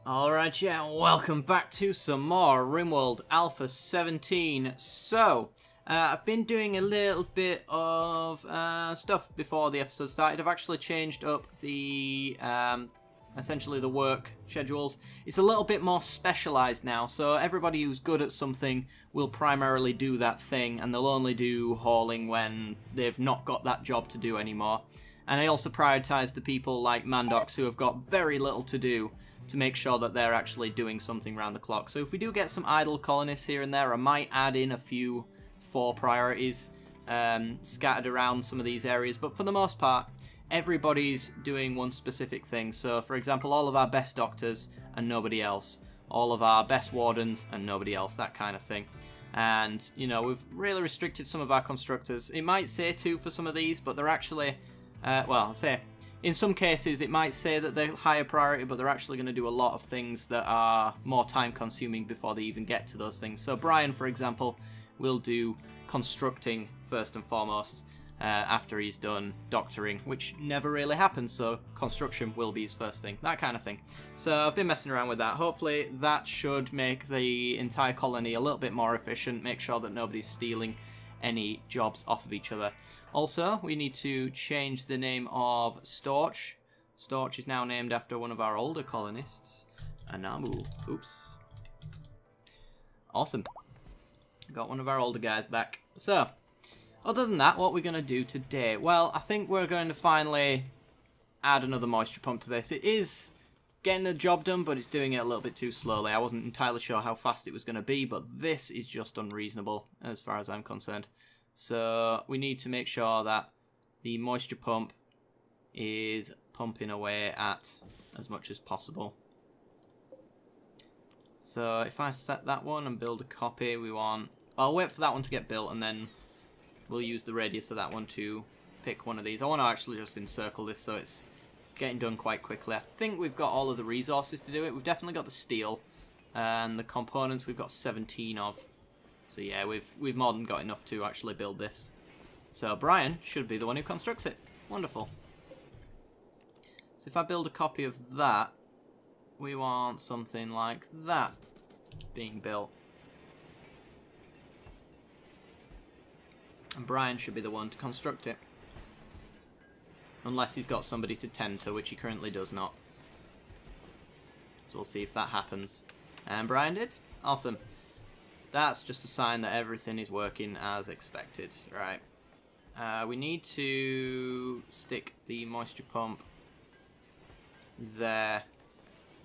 Alright, yeah, welcome back to some more Rimworld Alpha 17. So, I've been doing a little bit of stuff before the episode started. I've actually changed up the, essentially the work schedules. It's a little bit more specialised now, so everybody who's good at something will primarily do that thing, and they'll only do hauling when they've not got that job to do anymore. And I also prioritise the people like Mandox who have got very little to do, to make sure that they're actually doing something round the clock. So if we do get some idle colonists here and there, I might add in a few 4 priorities scattered around some of these areas. But for the most part, everybody's doing one specific thing. So for example, all of our best doctors and nobody else. All of our best wardens and nobody else, that kind of thing. And, you know, we've really restricted some of our constructors. It might say 2 for some of these, but they're actually, well, I'll say, in some cases, it might say that they're higher priority, but they're actually going to do a lot of things that are more time-consuming before they even get to those things. So Brian, for example, will do constructing first and foremost after he's done doctoring, which never really happens, so construction will be his first thing, that kind of thing. So I've been messing around with that. Hopefully that should make the entire colony a little bit more efficient, make sure that nobody's stealing any jobs off of each other. Also, we need to change the name of Storch. Storch is now named after one of our older colonists, Anamu. Oops. Awesome. Got one of our older guys back. So, other than that, what we're going to do today? Well, I think we're going to finally add another moisture pump to this. It is getting the job done, but it's doing it a little bit too slowly. I wasn't entirely sure how fast it was going to be, but this is just unreasonable as far as I'm concerned. So we need to make sure that the moisture pump is pumping away at as much as possible. So if I set that one and build a copy, I'll wait for that one to get built, and then we'll use the radius of that one to pick one of these. I want to actually just encircle this so it's getting done quite quickly. I think we've got all of the resources to do it. We've definitely got the steel, and the components we've got 17 of. So yeah, we've more than got enough to actually build this. So Brian should be the one who constructs it. Wonderful. So if I build a copy of that, we want something like that being built. And Brian should be the one to construct it. Unless he's got somebody to tend to, which he currently does not. So we'll see if that happens. And Brian did. Awesome. That's just a sign that everything is working as expected. Right. We need to stick the moisture pump there.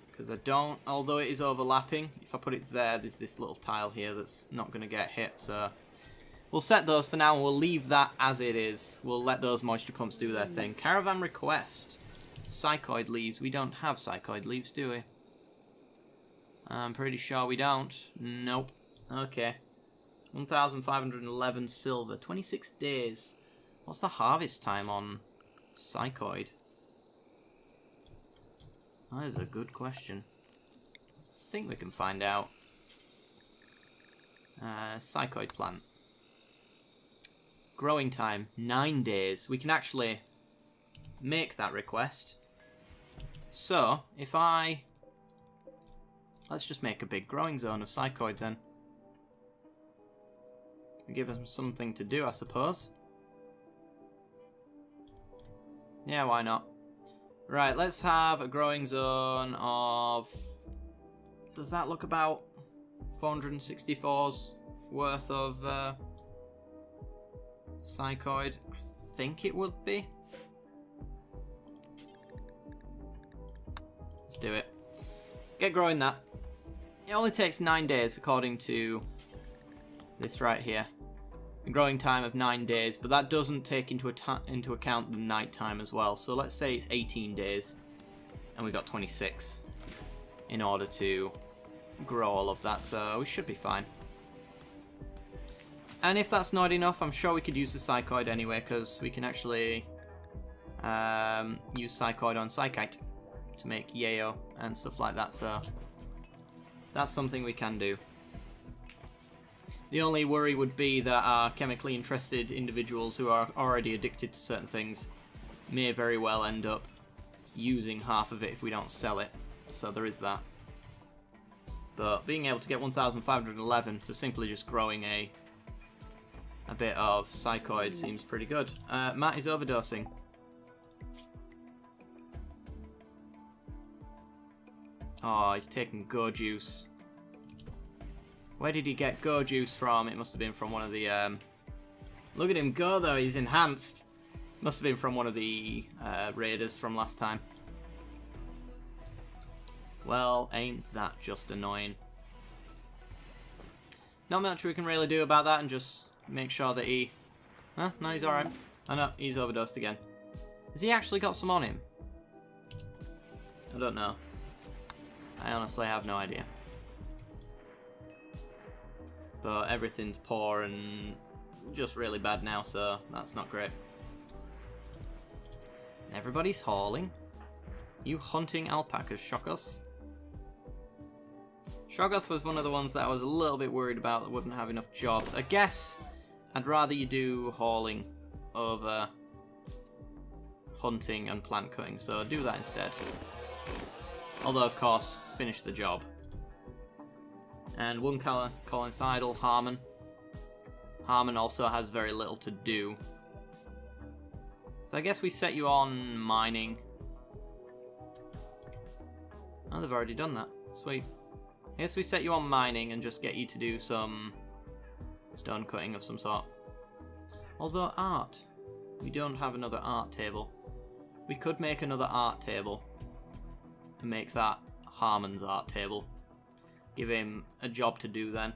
Because I don't, although it is overlapping, if I put it there, there's this little tile here that's not going to get hit. So we'll set those for now, and we'll leave that as it is. We'll let those moisture pumps do their thing. Caravan request. Psychoid leaves. We don't have psychoid leaves, do we? I'm pretty sure we don't. Nope. Okay. 1,511 silver. 26 days. What's the harvest time on psychoid? That is a good question. I think we can find out. Psychoid plant. Growing time, 9 days. We can actually make that request. So, if let's just make a big growing zone of psychoid then. Give us something to do, I suppose. Yeah, why not? Right, let's have a growing zone of... Does that look about 464's worth of psychoid? I think it would be. Let's do it. Get growing that. It only takes 9 days according to this right here. A growing time of 9 days, but that doesn't take into account the night time as well. So let's say it's 18 days, and we got 26 in order to grow all of that, so we should be fine. And if that's not enough, I'm sure we could use the psychoid anyway, because we can actually use psychoid on psychite to make yayo and stuff like that, so that's something we can do. The only worry would be that our chemically interested individuals who are already addicted to certain things may very well end up using half of it if we don't sell it. So there is that. But being able to get 1,511 for simply just growing a bit of psychoid seems pretty good. Matt is overdosing. Oh, he's taking go juice. Where did he get go juice from? It must have been from one of the... Look at him go, though. He's enhanced. Must have been from one of the raiders from last time. Well, ain't that just annoying. Not much we can really do about that and just make sure that he... Huh? No, he's alright. Oh no, he's overdosed again. Has he actually got some on him? I don't know. I honestly have no idea. But everything's poor and just really bad now, so that's not great. And everybody's hauling. You hunting alpacas, Shoggoth? Shoggoth was one of the ones that I was a little bit worried about that wouldn't have enough jobs. I guess I'd rather you do hauling over hunting and plant cutting, so do that instead. Although, of course, finish the job. And one colonicidal, Harmon. Harmon also has very little to do. So I guess we set you on mining. Oh, they've already done that. Sweet. I guess we set you on mining and just get you to do some stone cutting of some sort. Although art. We don't have another art table. We could make another art table. And make that Harmon's art table. Give him a job to do then.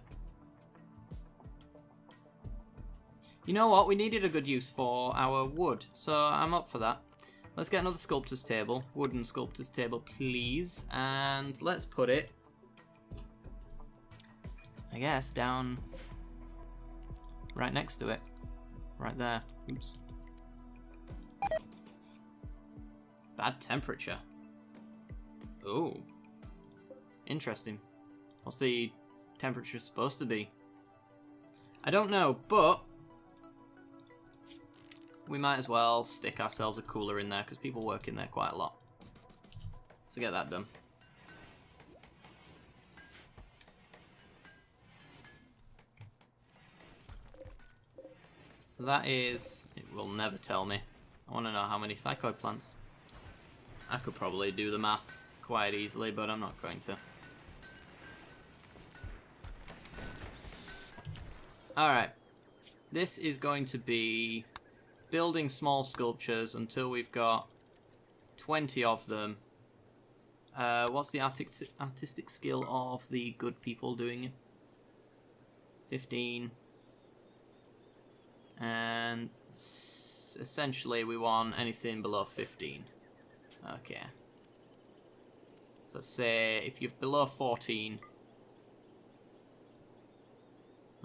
You know what? We needed a good use for our wood, so I'm up for that. Let's get another sculptor's table. Wooden sculptor's table, please. And let's put it, I guess, down right next to it. Right there. Oops. Bad temperature. Oh. Interesting. What's the temperature supposed to be? I don't know, but we might as well stick ourselves a cooler in there because people work in there quite a lot. So get that done. So that is... It will never tell me. I want to know how many psychoid plants. I could probably do the math quite easily, but I'm not going to. Alright. This is going to be building small sculptures until we've got 20 of them. What's the artistic skill of the good people doing it? 15. And essentially we want anything below 15. Okay. So say if you're below 14,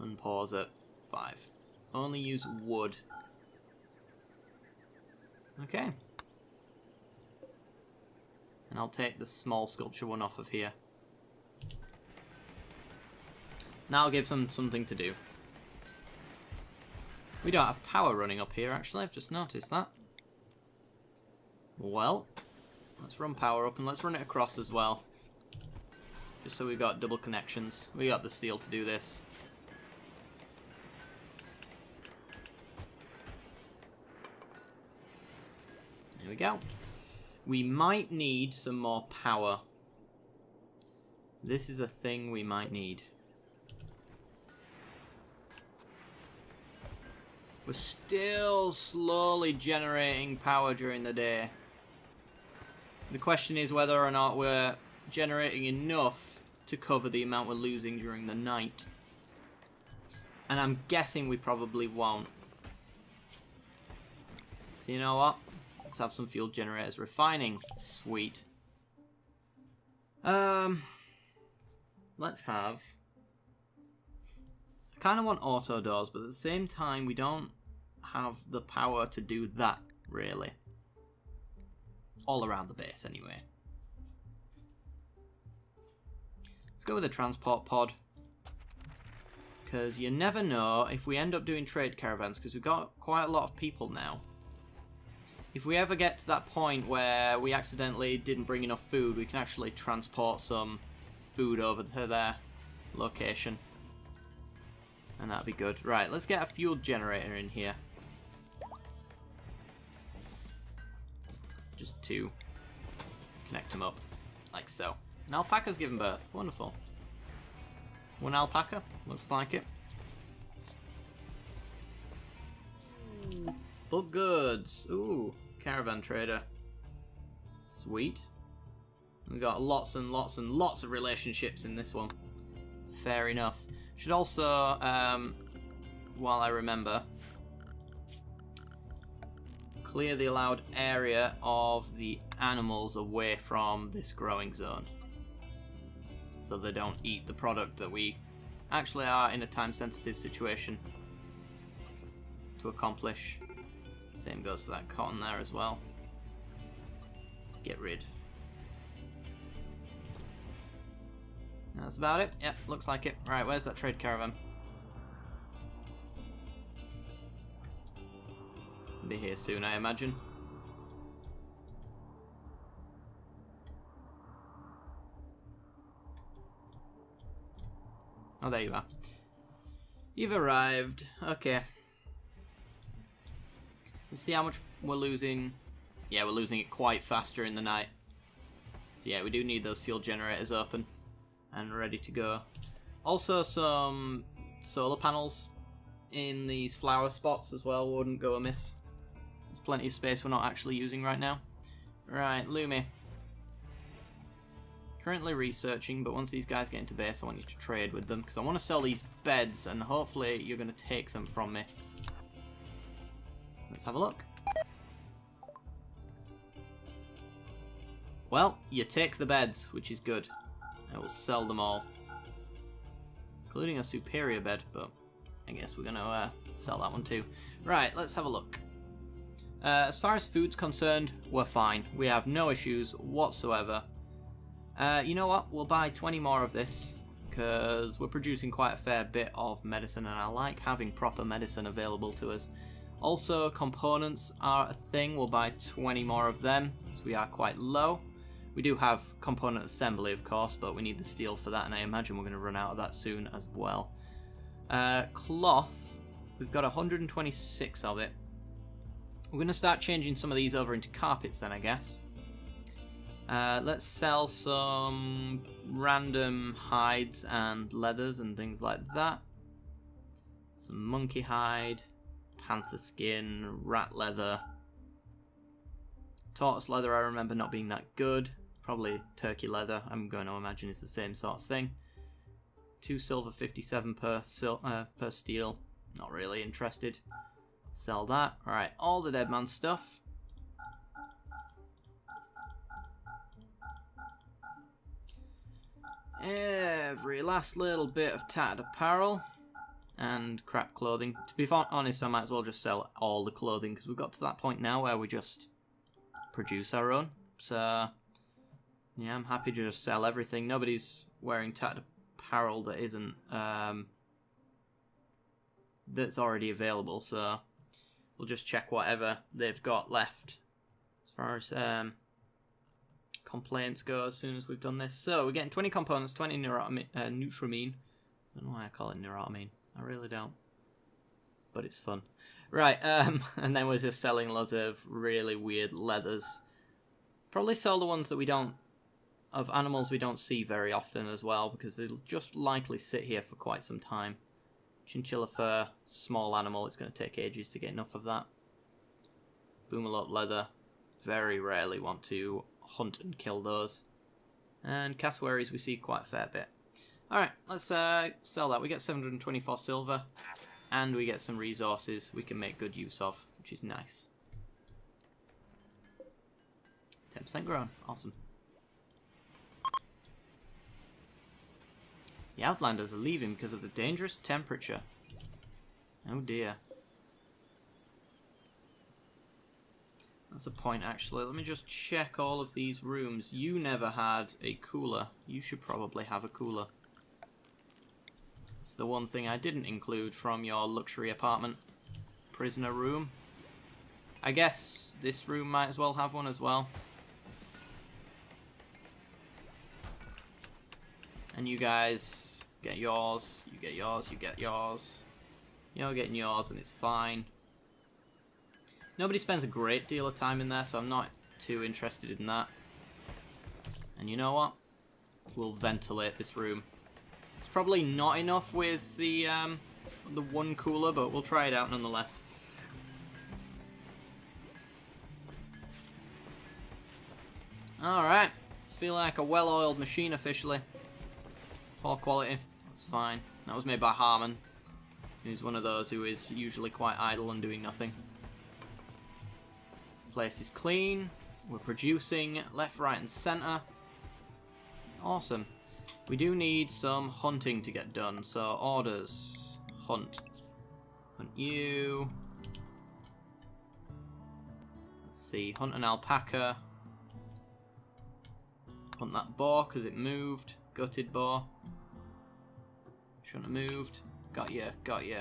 unpause at 5. Only use wood. Okay. And I'll take the small sculpture one off of here. Now I'll give them something to do. We don't have power running up here, actually. I've just noticed that. Well, let's run power up and let's run it across as well. Just so we've got double connections. We got the steel to do this. There we go. We might need some more power. This is a thing we might need. We're still slowly generating power during the day. The question is whether or not we're generating enough to cover the amount we're losing during the night. And I'm guessing we probably won't. So you know what? Let's have some fuel generators. Refining. Sweet. Let's have... I kind of want auto doors, but at the same time we don't have the power to do that, really. All around the base, anyway. Let's go with a transport pod. Because you never know if we end up doing trade caravans, because we've got quite a lot of people now. If we ever get to that point where we accidentally didn't bring enough food, we can actually transport some food over to their location. And that'd be good. Right, let's get a fuel generator in here. Just 2. Connect them up, like so. An alpaca's given birth. Wonderful. 1 alpaca, looks like it. Bulk goods. Ooh, caravan trader. Sweet. We've got lots and lots and lots of relationships in this one. Fair enough. Should also, while I remember, clear the allowed area of the animals away from this growing zone, so they don't eat the product that we actually are in a time-sensitive situation to accomplish. Same goes for that cotton there as well. Get rid. That's about it. Yep, looks like it. Right, where's that trade caravan? Be here soon, I imagine. Oh, there you are. You've arrived. Okay. Let's see how much we're losing. Yeah, we're losing it quite fast during the night. So yeah, we do need those fuel generators open and ready to go. Also, some solar panels in these flower spots as well wouldn't go amiss. There's plenty of space we're not actually using right now. Right, Lumi. Currently researching, but once these guys get into base, I want you to trade with them, because I want to sell these beds, and hopefully you're going to take them from me. Let's have a look. Well, you take the beds, which is good. I will sell them all. Including a superior bed, but I guess we're going to sell that one too. Right, let's have a look. As far as food's concerned, we're fine. We have no issues whatsoever. You know what? We'll buy 20 more of this, because we're producing quite a fair bit of medicine, and I like having proper medicine available to us. Also, components are a thing. We'll buy 20 more of them, because we are quite low. We do have component assembly, of course, but we need the steel for that, and I imagine we're going to run out of that soon as well. Cloth, we've got 126 of it. We're going to start changing some of these over into carpets then, I guess. Let's sell some random hides and leathers and things like that. Some monkey hide, panther skin, rat leather. Tortoise leather I remember not being that good. Probably turkey leather, I'm going to imagine it's the same sort of thing. 2 silver 57 per steel. Not really interested. Sell that. Alright, all the dead man stuff. Every last little bit of tattered apparel and crap clothing. To be honest, I might as well just sell all the clothing, because we've got to that point now where we just produce our own. So yeah, I'm happy to just sell everything. Nobody's wearing tattered apparel that isn't that's already available, so we'll just check whatever they've got left as far as complaints go as soon as we've done this. So we're getting 20 components, 20 neutramine. I don't know why I call it neurotamine. I really don't, but it's fun. Right, and then we're just selling loads of really weird leathers. Probably sell the ones that we don't, of animals we don't see very often as well, because they'll just likely sit here for quite some time. Chinchilla fur, small animal, it's going to take ages to get enough of that. Boomalope leather, very rarely want to hunt and kill those. And cassowaries we see quite a fair bit. Alright, let's sell that. We get 724 silver, and we get some resources we can make good use of, which is nice. 10% grown, awesome. The Outlanders are leaving because of the dangerous temperature. Oh dear. That's a point, actually. Let me just check all of these rooms. You never had a cooler. You should probably have a cooler. It's the one thing I didn't include from your luxury apartment. Prisoner room. I guess this room might as well have one as well. And you guys get yours, you get yours, you get yours. You're getting yours and it's fine. Nobody spends a great deal of time in there, so I'm not too interested in that. And you know what? We'll ventilate this room. It's probably not enough with the one cooler, but we'll try it out nonetheless. Alright, it's feeling like a well-oiled machine officially. Poor quality, that's fine. That was made by Harmon, who's one of those who is usually quite idle and doing nothing. Place is clean, we're producing left, right and centre. Awesome. We do need some hunting to get done, so orders. Hunt. Hunt you. Let's see, hunt an alpaca. Hunt that boar because it moved. Gutted boar. Shouldn't have moved. Got ya, got ya.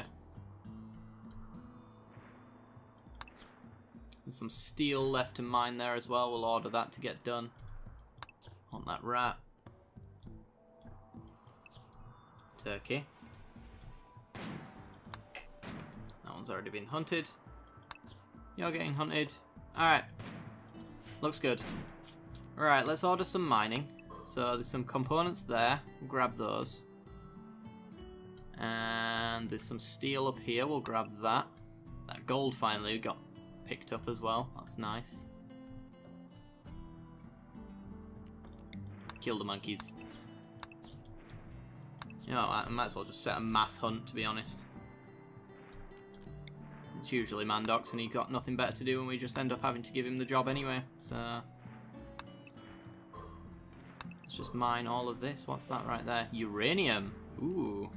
There's some steel left to mine there as well. We'll order that to get done. Hunt that rat. Turkey. That one's already been hunted. You're getting hunted. Alright. Looks good. Alright, let's order some mining. So there's some components there. We'll grab those. And there's some steel up here. We'll grab that. That gold finally got picked up as well. That's nice. Kill the monkeys. You know, I might as well just set a mass hunt, to be honest. It's usually Mandox, and he got nothing better to do, and we just end up having to give him the job anyway. So let's just mine all of this. What's that right there? Uranium. Ooh.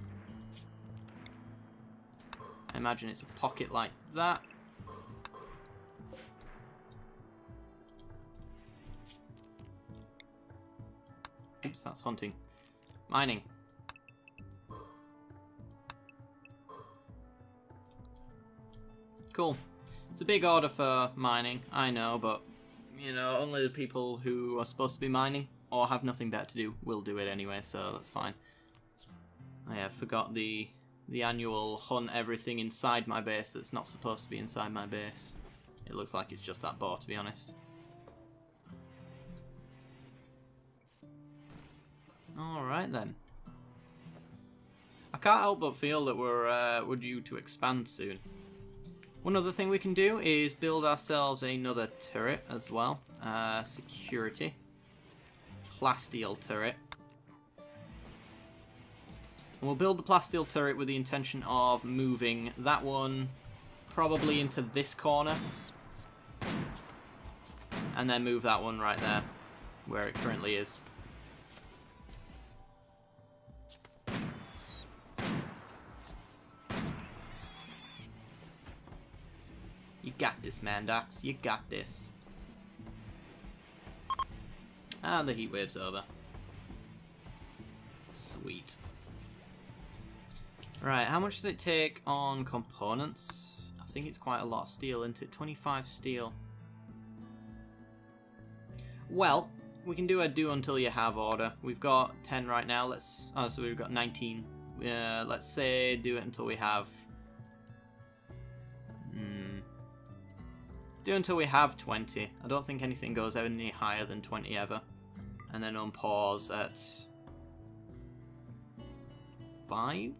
I imagine it's a pocket like that. Oops, that's hunting. Mining. Cool. It's a big order for mining, I know, but, you know, only the people who are supposed to be mining or have nothing better to do will do it anyway, so that's fine. I forgot the annual hunt everything inside my base that's not supposed to be inside my base. It looks like it's just that boar, to be honest. Alright then. I can't help but feel that we're due to expand soon. One other thing we can do is build ourselves another turret as well. Security. Plasteel turret. And we'll build the plasteel turret with the intention of moving that one probably into this corner. And then move that one right there, where it currently is. You got this, Mandox. You got this. And the heat wave's over. Sweet. Right, how much does it take on components? I think it's quite a lot of steel, isn't it? 25 steel. Well, we can do a do until you have order. We've got 10 right now. So we've got 19. Let's say do it until we have. Do until we have 20. I don't think anything goes any higher than 20 ever. And then unpause at 5?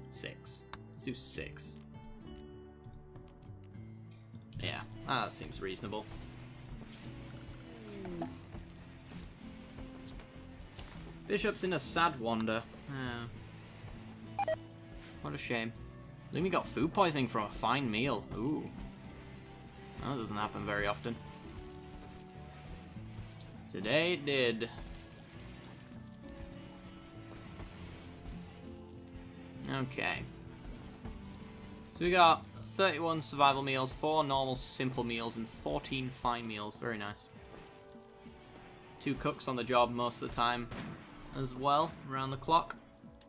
6. Let's do 6. Yeah, that seems reasonable. Bishop's in a sad wander. Oh. What a shame. Lumi got food poisoning from a fine meal. Ooh. That doesn't happen very often. Today it did. Okay. So we got 31 survival meals, 4 normal simple meals, and 14 fine meals. Very nice. 2 cooks on the job most of the time as well, around the clock.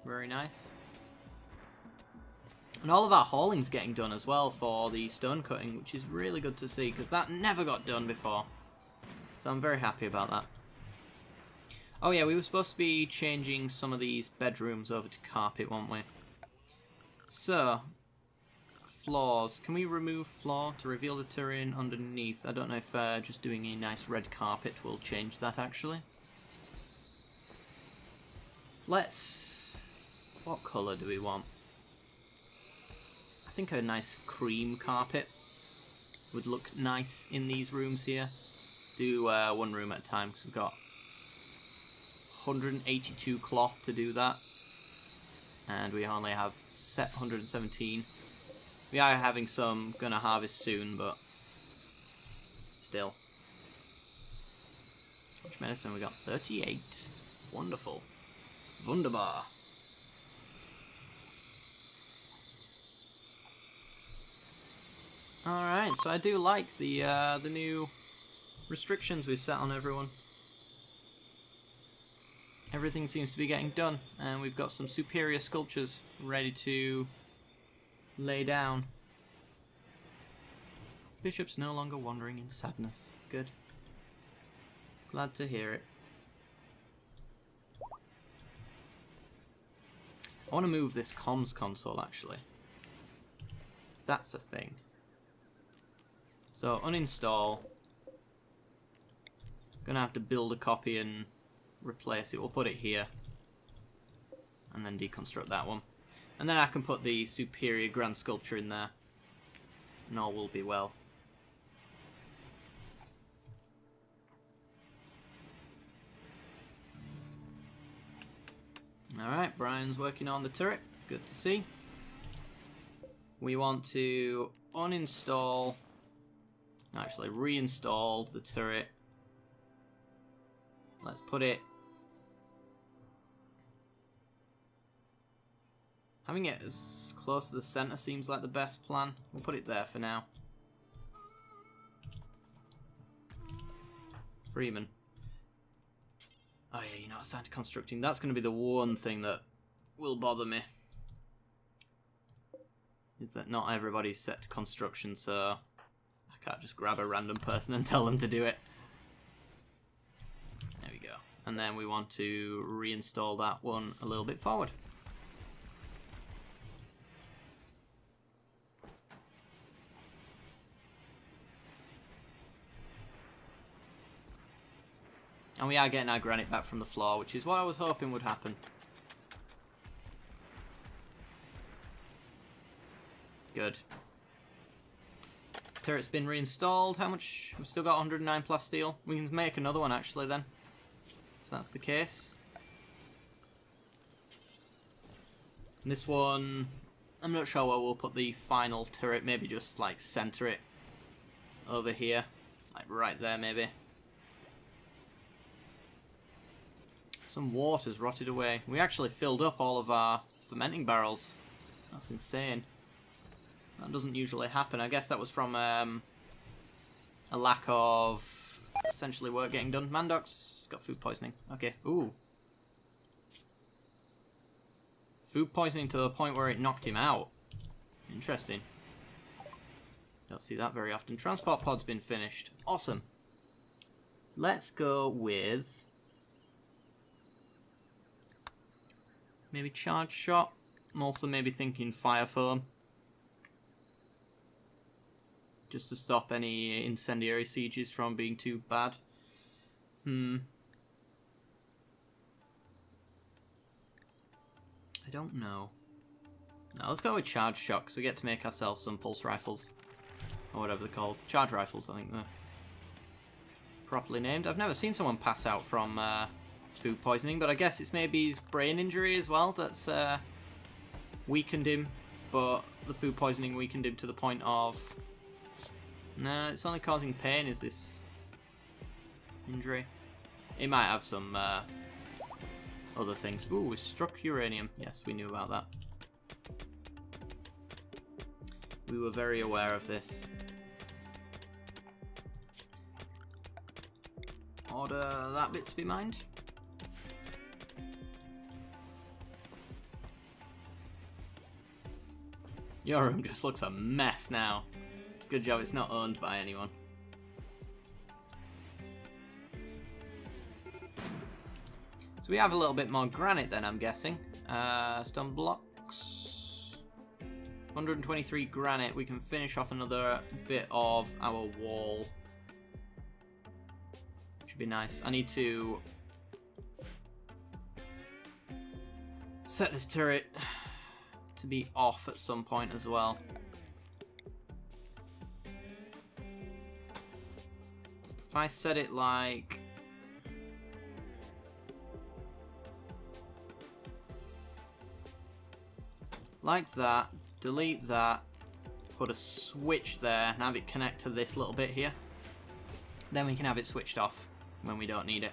Very nice. And all of our hauling's getting done as well for the stone cutting, which is really good to see, because that never got done before. So I'm very happy about that. Oh yeah, we were supposed to be changing some of these bedrooms over to carpet, weren't we? So, floors. Can we remove floor to reveal the terrain underneath? I don't know if just doing a nice red carpet will change that, actually. Let's... What colour do we want? I think a nice cream carpet would look nice in these rooms here. Let's do one room at a time, because we've got 182 cloth to do that. And we only have set 117. We are having some gonna harvest soon, but still. How much medicine we got? 38. Wonderful. Wunderbar. Alright, so I do like the new restrictions we've set on everyone. Everything seems to be getting done, and we've got some superior sculptures ready to lay down. Bishop's no longer wandering in sadness. Good. Glad to hear it. I want to move this comms console, actually. That's the thing. So, uninstall. Gonna have to build a copy and replace it. We'll put it here. And then deconstruct that one. And then I can put the superior grand sculpture in there. And all will be well. Alright, Brian's working on the turret. Good to see. We want to uninstall... Actually, reinstall the turret. Let's put it... Having it as close to the centre seems like the best plan. We'll put it there for now. Freeman. Oh yeah, you're not assigned to constructing. That's going to be the one thing that will bother me. Is that not everybody's set to construction, so I can't just grab a random person and tell them to do it. There we go. And then we want to reinstall that one a little bit forward. And we are getting our granite back from the floor, which is what I was hoping would happen. Good. Turret's been reinstalled. How much? We've still got 109 plasteel. We can make another one actually then. If that's the case. And this one, I'm not sure where we'll put the final turret. Maybe just like center it over here. Like right there maybe. Some water's rotted away. We actually filled up all of our fermenting barrels. That's insane. That doesn't usually happen. I guess that was from a lack of essentially work getting done. Mandoc's got food poisoning. Okay. Ooh. Food poisoning to the point where it knocked him out. Interesting. Don't see that very often. Transport pod's been finished. Awesome. Let's go with... maybe charge shot. I'm also maybe thinking fire foam. Just to stop any incendiary sieges from being too bad. I don't know. Now let's go with charge shot, because we get to make ourselves some pulse rifles. Or whatever they're called. Charge rifles, I think they're properly named. I've never seen someone pass out from food poisoning, but I guess it's maybe his brain injury as well that's weakened him, but the food poisoning weakened him to the point of... no, it's only causing pain, is this injury. It might have some other things. Ooh, we struck uranium. Yes, we knew about that. We were very aware of this. Order that bit to be mined. Your room just looks a mess now. It's a good job it's not owned by anyone. So we have a little bit more granite then, I'm guessing. Stone blocks. 123 granite. We can finish off another bit of our wall. Should be nice. I need to set this turret to be off at some point as well. If I set it like that, delete that, put a switch there, and have it connect to this little bit here, then we can have it switched off when we don't need it.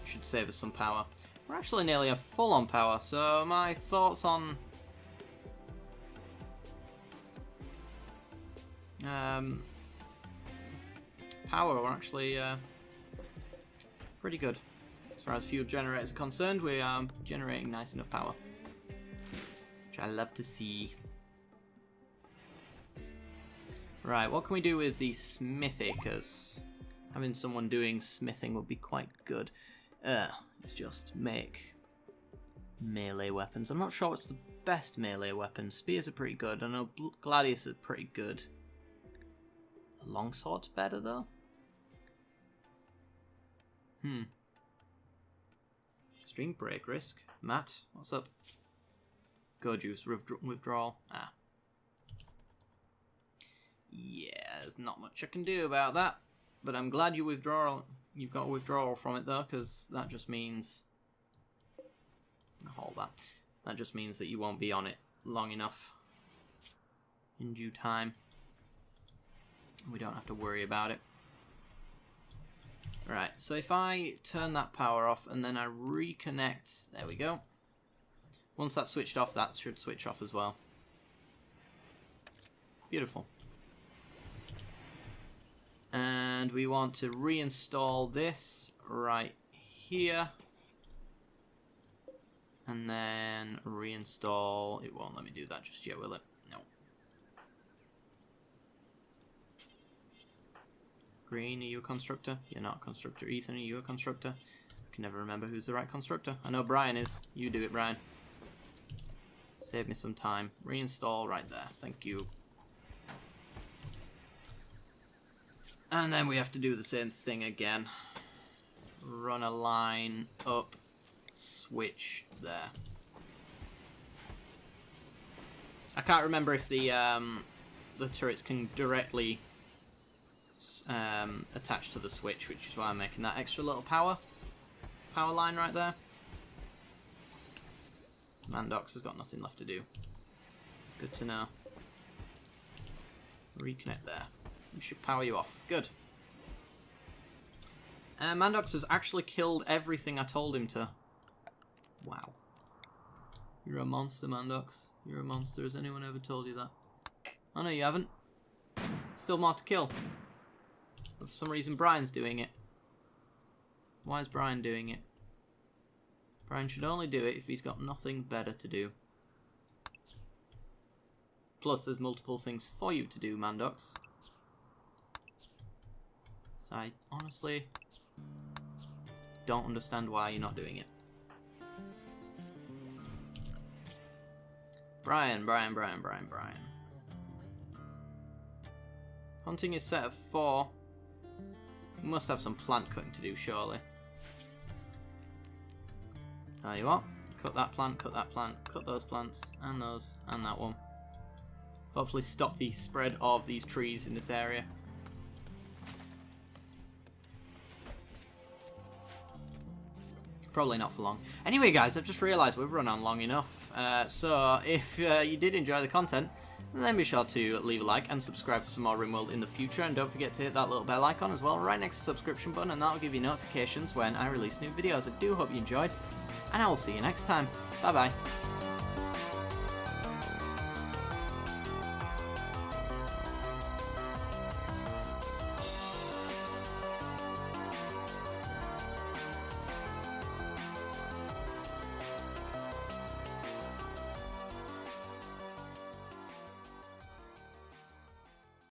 Should save us some power. We're actually nearly full on power, so my thoughts on power are actually pretty good. As far as fuel generators are concerned, we are generating nice enough power, which I love to see. Right, what can we do with the smithy? Because having someone doing smithing would be quite good. Let's just make melee weapons. I'm not sure what's the best melee weapon. Spears are pretty good. I know gladius are pretty good. A longsword's better though. Stream break risk. Matt, what's up? Go juice withdrawal. Yeah, there's not much I can do about that. But I'm glad you've got a withdrawal from it though, because that just means hold that. That just means that you won't be on it long enough in due time. We don't have to worry about it. Right, so if I turn that power off and then I reconnect, there we go. Once that's switched off, that should switch off as well. Beautiful. And we want to reinstall this right here. And then reinstall. It won't let me do that just yet, will it? No. Green, are you a constructor? You're not a constructor. Ethan, are you a constructor? I can never remember who's the right constructor. I know Brian is. You do it, Brian. Save me some time. Reinstall right there. Thank you. And then we have to do the same thing again. Run a line up, switch there. I can't remember if the turrets can directly attach to the switch, which is why I'm making that extra little power line right there. Mandox has got nothing left to do. Good to know. Reconnect there. We should power you off. Good. Mandox has actually killed everything I told him to. Wow. You're a monster, Mandox. You're a monster. Has anyone ever told you that? Oh no, you haven't. Still more to kill. But for some reason, Brian's doing it. Why is Brian doing it? Brian should only do it if he's got nothing better to do. Plus, there's multiple things for you to do, Mandox. So I honestly don't understand why you're not doing it. Brian. Hunting is set at 4. We must have some plant cutting to do, surely. Tell you what, cut that plant, cut those plants, and those, and that one. Hopefully stop the spread of these trees in this area. Probably not for long. Anyway, guys, I've just realised we've run on long enough. So if you did enjoy the content, then be sure to leave a like and subscribe for some more Rimworld in the future. And don't forget to hit that little bell icon as well, right next to the subscription button, and that'll give you notifications when I release new videos. I do hope you enjoyed, and I will see you next time. Bye-bye.